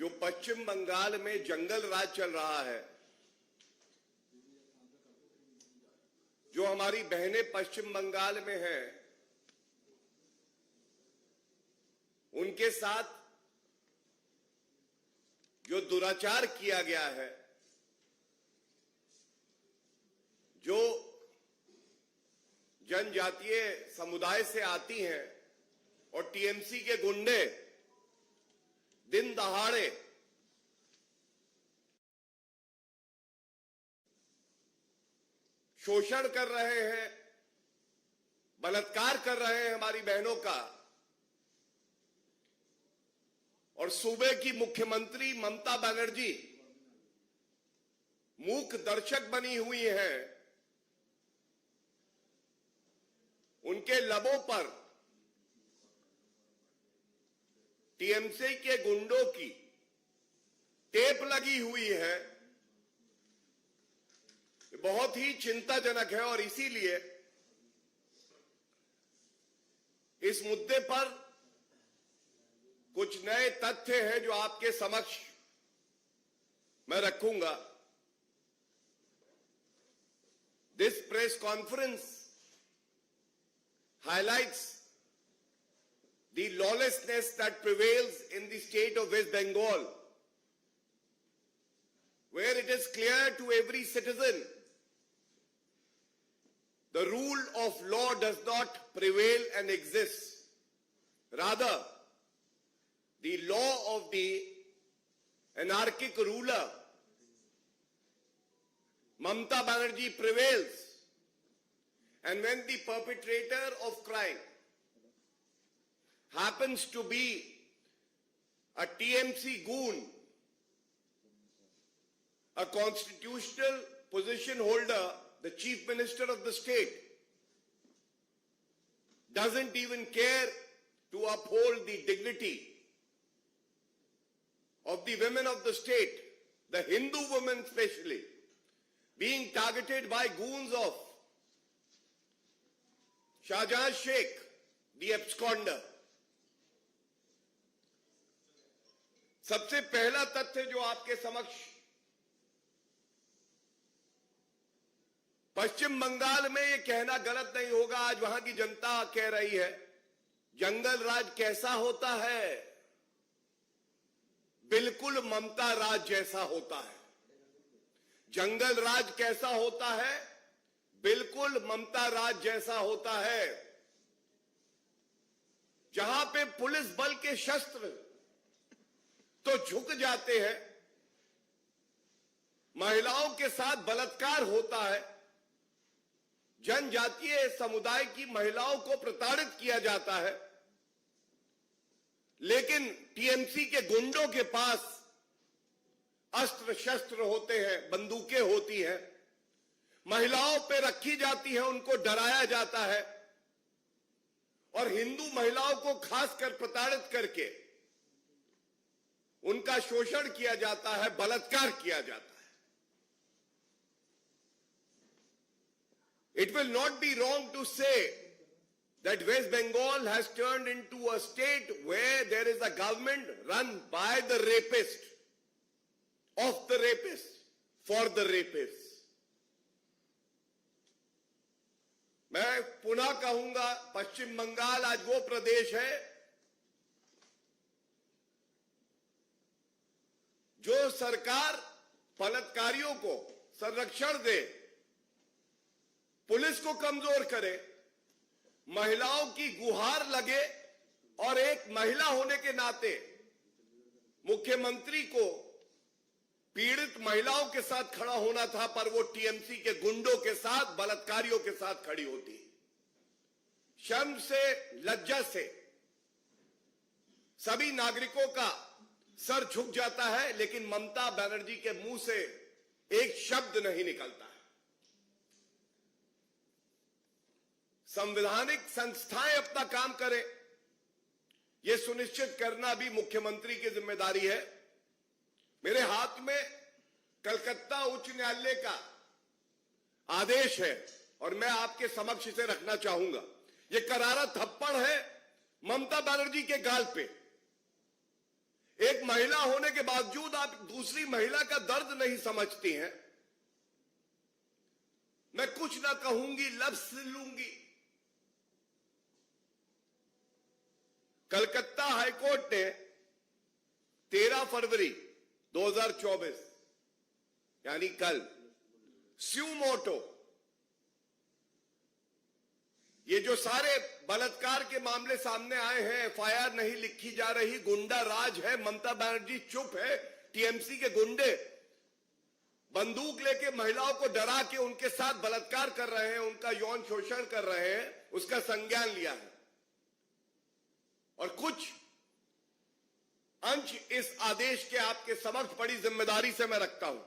जो पश्चिम बंगाल में जंगल राज चल रहा है, जो हमारी बहनें पश्चिम बंगाल में हैं, उनके साथ जो दुराचार किया गया है, जो जनजातीय समुदाय से आती हैं और टीएमसी के गुंडे दिन दहाड़े शोषण कर रहे हैं, बलात्कार कर रहे हैं हमारी बहनों का, और सूबे की मुख्यमंत्री ममता बनर्जी मूक दर्शक बनी हुई हैं। उनके लबों पर टीएमसी के गुंडों की टेप लगी हुई है। बहुत ही चिंताजनक है और इसीलिए इस मुद्दे पर कुछ नए तथ्य हैं जो आपके समक्ष मैं रखूंगा। This press conference highlights the lawlessness that prevails in the state of West Bengal, where it is clear to every citizen the rule of law does not prevail and exist. Rather, the law of the anarchic ruler Mamata Banerjee prevails, and when the perpetrator of crime happens to be a TMC goon, a constitutional position holder, the chief minister of the state, doesn't even care to uphold the dignity of the women of the state, the Hindu women especially, being targeted by goons of Shahjahan Sheikh, the absconder. सबसे पहला तथ्य जो आपके समक्ष पश्चिम बंगाल में ये कहना गलत नहीं होगा, आज वहां की जनता कह रही है, जंगल राज कैसा होता है? बिल्कुल ममता राज जैसा होता है। जंगल राज कैसा होता है? बिल्कुल ममता राज जैसा होता है। जहां पे पुलिस बल के शस्त्र तो झुक जाते हैं, महिलाओं के साथ बलात्कार होता है, जनजातीय समुदाय की महिलाओं को प्रताड़ित किया जाता है, लेकिन टीएमसी के गुंडों के पास अस्त्र शस्त्र होते हैं, बंदूकें होती हैं, महिलाओं पे रखी जाती है, उनको डराया जाता है और हिंदू महिलाओं को खासकर प्रताड़ित करके उनका शोषण किया जाता है, बलात्कार किया जाता है। It will not be wrong to say that West Bengal has turned into a state where there is a government run by the rapist, of the rapist, for the rapist. मैं पुनः कहूंगा, पश्चिम बंगाल आज वो प्रदेश है जो सरकार बलात्कारियों को संरक्षण दे, पुलिस को कमजोर करे, महिलाओं की गुहार लगे और एक महिला होने के नाते मुख्यमंत्री को पीड़ित महिलाओं के साथ खड़ा होना था, पर वो टीएमसी के गुंडों के साथ, बलात्कारियों के साथ खड़ी होती। शर्म से, लज्जा से सभी नागरिकों का सर झुक जाता है, लेकिन ममता बनर्जी के मुंह से एक शब्द नहीं निकलता है। संवैधानिक संस्थाएं अपना काम करें, यह सुनिश्चित करना भी मुख्यमंत्री की जिम्मेदारी है। मेरे हाथ में कलकत्ता उच्च न्यायालय का आदेश है और मैं आपके समक्ष इसे रखना चाहूंगा। यह करारा थप्पड़ है ममता बनर्जी के गाल पे। एक महिला होने के बावजूद आप दूसरी महिला का दर्द नहीं समझती हैं। मैं कुछ ना कहूंगी, लफ्ज लूंगी। कलकत्ता हाईकोर्ट ने 13 फरवरी 2024 यानी कल स्यू मोटो, ये जो सारे बलात्कार के मामले सामने आए हैं, एफआईआर नहीं लिखी जा रही, गुंडा राज है, ममता बनर्जी चुप है, टीएमसी के गुंडे बंदूक लेके महिलाओं को डरा के उनके साथ बलात्कार कर रहे हैं, उनका यौन शोषण कर रहे हैं, उसका संज्ञान लिया है। और कुछ अंश इस आदेश के आपके समक्ष बड़ी जिम्मेदारी से मैं रखता हूं।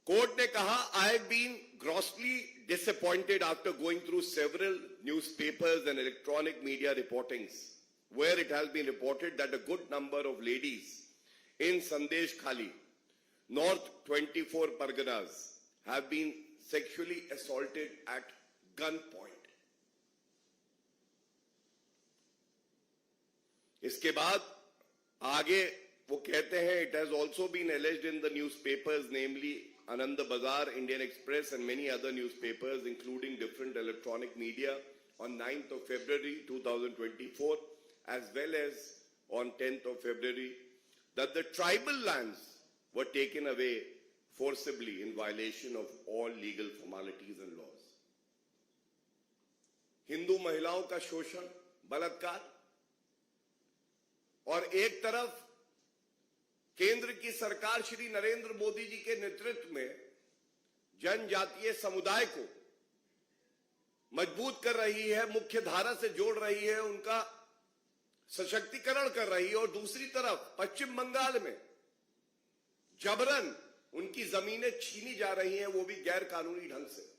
कोर्ट ने कहा, I have been grossly disappointed after going through several newspapers and electronic media reportings where it has been reported that a good number of ladies in Sandesh Khali, North 24 Parganas, have been sexually assaulted at gunpoint. इसके बाद आगे वो कहते हैं, it has also been alleged in the newspapers, namely Anand Bazar, Indian Express and many other newspapers including different electronic media on 9th of February 2024 as well as on 10th of February that the tribal lands were taken away forcibly in violation of all legal formalities and laws. Hindu महिलाओं का शोषण, बलात्कार, और एक तरफ केंद्र की सरकार श्री नरेंद्र मोदी जी के नेतृत्व में जनजातीय समुदाय को मजबूत कर रही है, मुख्य धारा से जोड़ रही है, उनका सशक्तिकरण कर रही है, और दूसरी तरफ पश्चिम बंगाल में जबरन उनकी जमीनें छीनी जा रही हैं, वो भी गैर कानूनी ढंग से।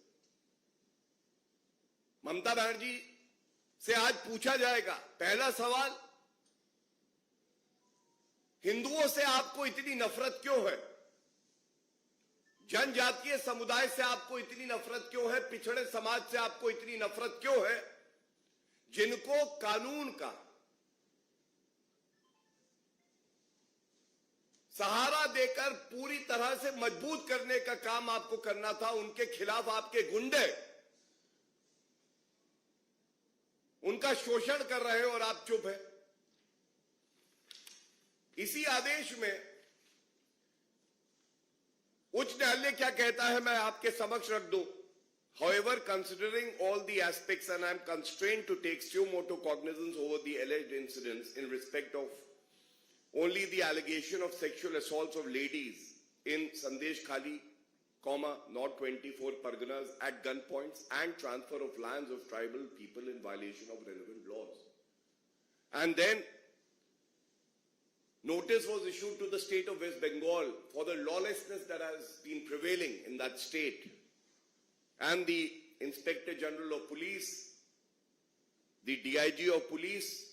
ममता बनर्जी से आज पूछा जाएगा, पहला सवाल, हिंदुओं से आपको इतनी नफरत क्यों है? जनजातीय समुदाय से आपको इतनी नफरत क्यों है? पिछड़े समाज से आपको इतनी नफरत क्यों है? जिनको कानून का सहारा देकर पूरी तरह से मजबूत करने का काम आपको करना था, उनके खिलाफ आपके गुंडे उनका शोषण कर रहे हैं और आप चुप है। इसी आदेश में उच्च न्यायालय क्या कहता है, मैं आपके समक्ष रख दूं। However, considering all the aspects, and I am constrained to take suo motu cognizance over the alleged incidents in respect of only the allegation of sexual assaults of ladies in Sandesh Khali, North 24 Parganas at gunpoints and transfer of lands of tribal people in violation of relevant laws. And then notice was issued to the state of West Bengal for the lawlessness that has been prevailing in that state. And the Inspector General of Police, the DIG of Police,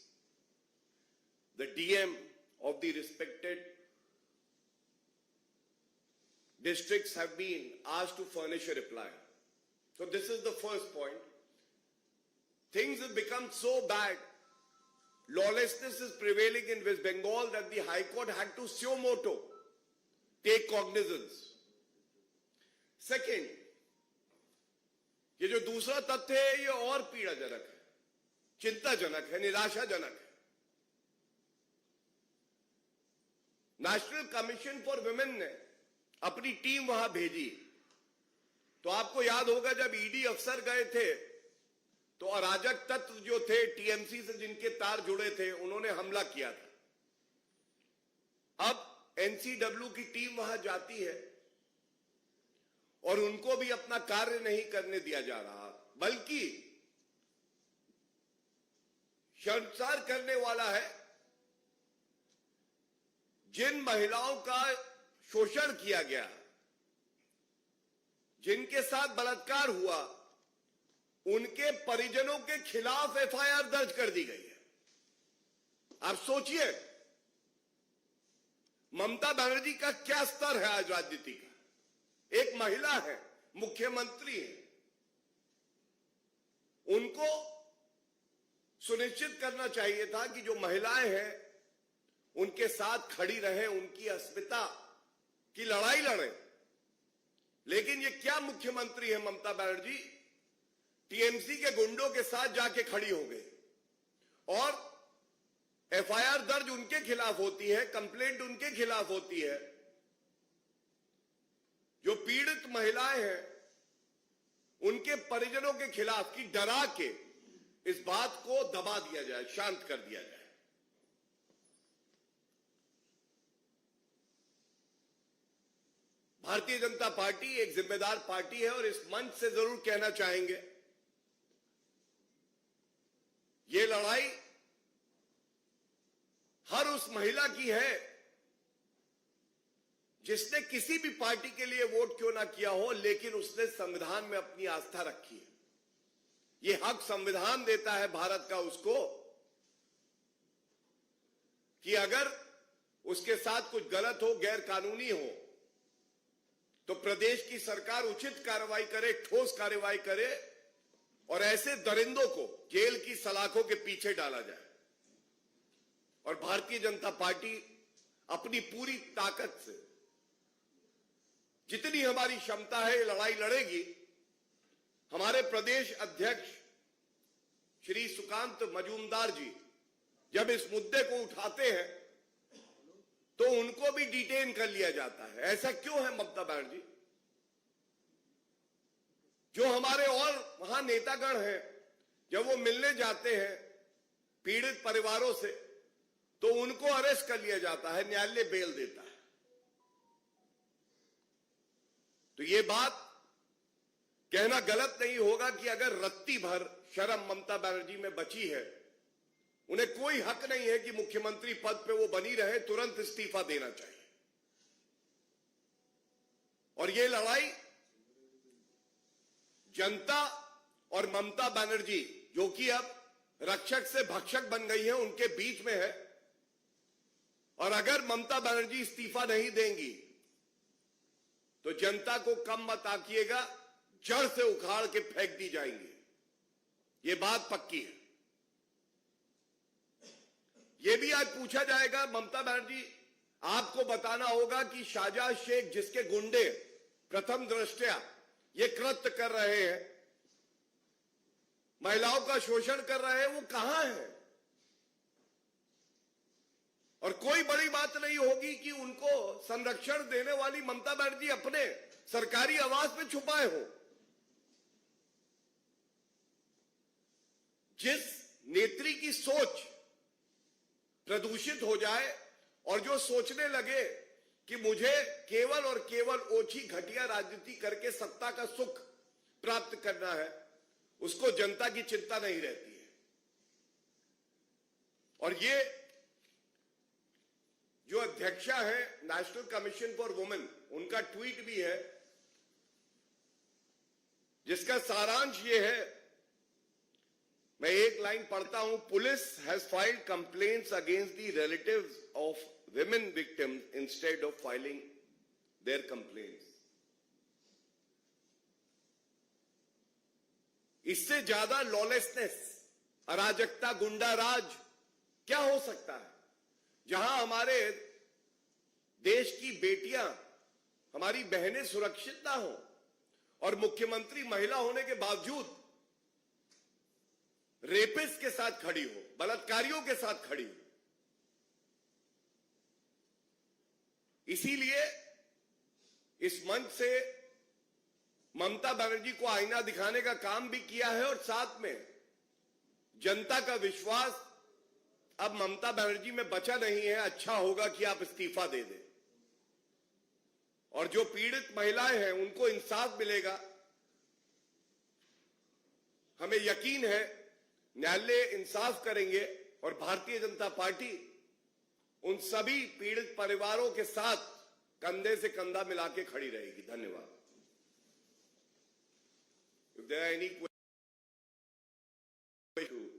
the DM of the respected districts have been asked to furnish a reply. So this is the first point. Things have become so bad, lawlessness is prevailing in West Bengal, that the High Court had to suo motu, take cognizance. Second, ये जो दूसरा तथ्य है ये और पीड़ाजनक है, चिंताजनक है, निराशाजनक है। नेशनल कमीशन फॉर विमेन ने अपनी टीम वहां भेजी, तो आपको याद होगा जब ईडी अफसर गए थे तो अराजक तत्व जो थे टीएमसी से जिनके तार जुड़े थे उन्होंने हमला किया था। अब एनसीडब्ल्यू की टीम वहां जाती है और उनको भी अपना कार्य नहीं करने दिया जा रहा, बल्कि शर्मसार करने वाला है, जिन महिलाओं का शोषण किया गया, जिनके साथ बलात्कार हुआ, उनके परिजनों के खिलाफ एफआईआर दर्ज कर दी गई है। आप सोचिए ममता बनर्जी का क्या स्तर है आज राजनीति का। एक महिला है, मुख्यमंत्री है, उनको सुनिश्चित करना चाहिए था कि जो महिलाएं हैं उनके साथ खड़ी रहे, उनकी अस्मिता की लड़ाई लड़े। लेकिन ये क्या मुख्यमंत्री है ममता बनर्जी, टीएमसी के गुंडों के साथ जाके खड़ी हो गई और एफआईआर दर्ज उनके खिलाफ होती है, कंप्लेंट उनके खिलाफ होती है। जो पीड़ित महिलाएं हैं उनके परिजनों के खिलाफ की डरा के इस बात को दबा दिया जाए, शांत कर दिया जाए। भारतीय जनता पार्टी एक जिम्मेदार पार्टी है और इस मंच से जरूर कहना चाहेंगे, ये लड़ाई हर उस महिला की है जिसने किसी भी पार्टी के लिए वोट क्यों ना किया हो, लेकिन उसने संविधान में अपनी आस्था रखी है। ये हक संविधान देता है भारत का उसको कि अगर उसके साथ कुछ गलत हो, गैर कानूनी हो, तो प्रदेश की सरकार उचित कार्रवाई करे, ठोस कार्रवाई करे और ऐसे दरिंदों को जेल की सलाखों के पीछे डाला जाए। और भारतीय जनता पार्टी अपनी पूरी ताकत से, जितनी हमारी क्षमता है, ये लड़ाई लड़ेगी। हमारे प्रदेश अध्यक्ष श्री सुकांत मजूमदार जी जब इस मुद्दे को उठाते हैं तो उनको भी डिटेन कर लिया जाता है। ऐसा क्यों है ममता बनर्जी? जो हमारे और वहां नेतागण हैं, जब वो मिलने जाते हैं पीड़ित परिवारों से तो उनको अरेस्ट कर लिया जाता है, न्यायालय बेल देता है। तो ये बात कहना गलत नहीं होगा कि अगर रत्ती भर शर्म ममता बनर्जी में बची है, उन्हें कोई हक नहीं है कि मुख्यमंत्री पद पे वो बनी रहे, तुरंत इस्तीफा देना चाहिए। और ये लड़ाई जनता और ममता बनर्जी, जो कि अब रक्षक से भक्षक बन गई है, उनके बीच में है। और अगर ममता बनर्जी इस्तीफा नहीं देंगी तो जनता को कम मत आकिएगा, जड़ से उखाड़ के फेंक दी जाएंगी। ये बात पक्की है। ये भी आज पूछा जाएगा, ममता बनर्जी आपको बताना होगा कि शाहजहां शेख जिसके गुंडे प्रथम दृष्टया ये कृत्य कर रहे हैं, महिलाओं का शोषण कर रहे हैं, वो कहां है? और कोई बड़ी बात नहीं होगी कि उनको संरक्षण देने वाली ममता बनर्जी अपने सरकारी आवास में छुपाए हो। जिस नेत्री की सोच प्रदूषित हो जाए और जो सोचने लगे कि मुझे केवल और केवल ओछी घटिया राजनीति करके सत्ता का सुख प्राप्त करना है, उसको जनता की चिंता नहीं रहती है। और ये जो अध्यक्षा है नेशनल कमीशन फॉर वुमेन, उनका ट्वीट भी है जिसका सारांश ये है, मैं एक लाइन पढ़ता हूं। Police has filed complaints against the relatives of women victims instead of filing their complaints. इससे ज्यादा लॉलेसनेस, अराजकता, गुंडा राज क्या हो सकता है? जहां हमारे देश की बेटियां, हमारी बहनें सुरक्षित ना हो और मुख्यमंत्री महिला होने के बावजूद रेपिस्ट के साथ खड़ी हो, बलात्कारियों के साथ खड़ी हो। इसीलिए इस मंच से ममता बनर्जी को आईना दिखाने का काम भी किया है और साथ में जनता का विश्वास अब ममता बनर्जी में बचा नहीं है। अच्छा होगा कि आप इस्तीफा दे दें और जो पीड़ित महिलाएं हैं उनको इंसाफ मिलेगा। हमें यकीन है न्यायालय इंसाफ करेंगे और भारतीय जनता पार्टी उन सभी पीड़ित परिवारों के साथ कंधे से कंधा मिला के खड़ी रहेगी। धन्यवाद। If there are any questions,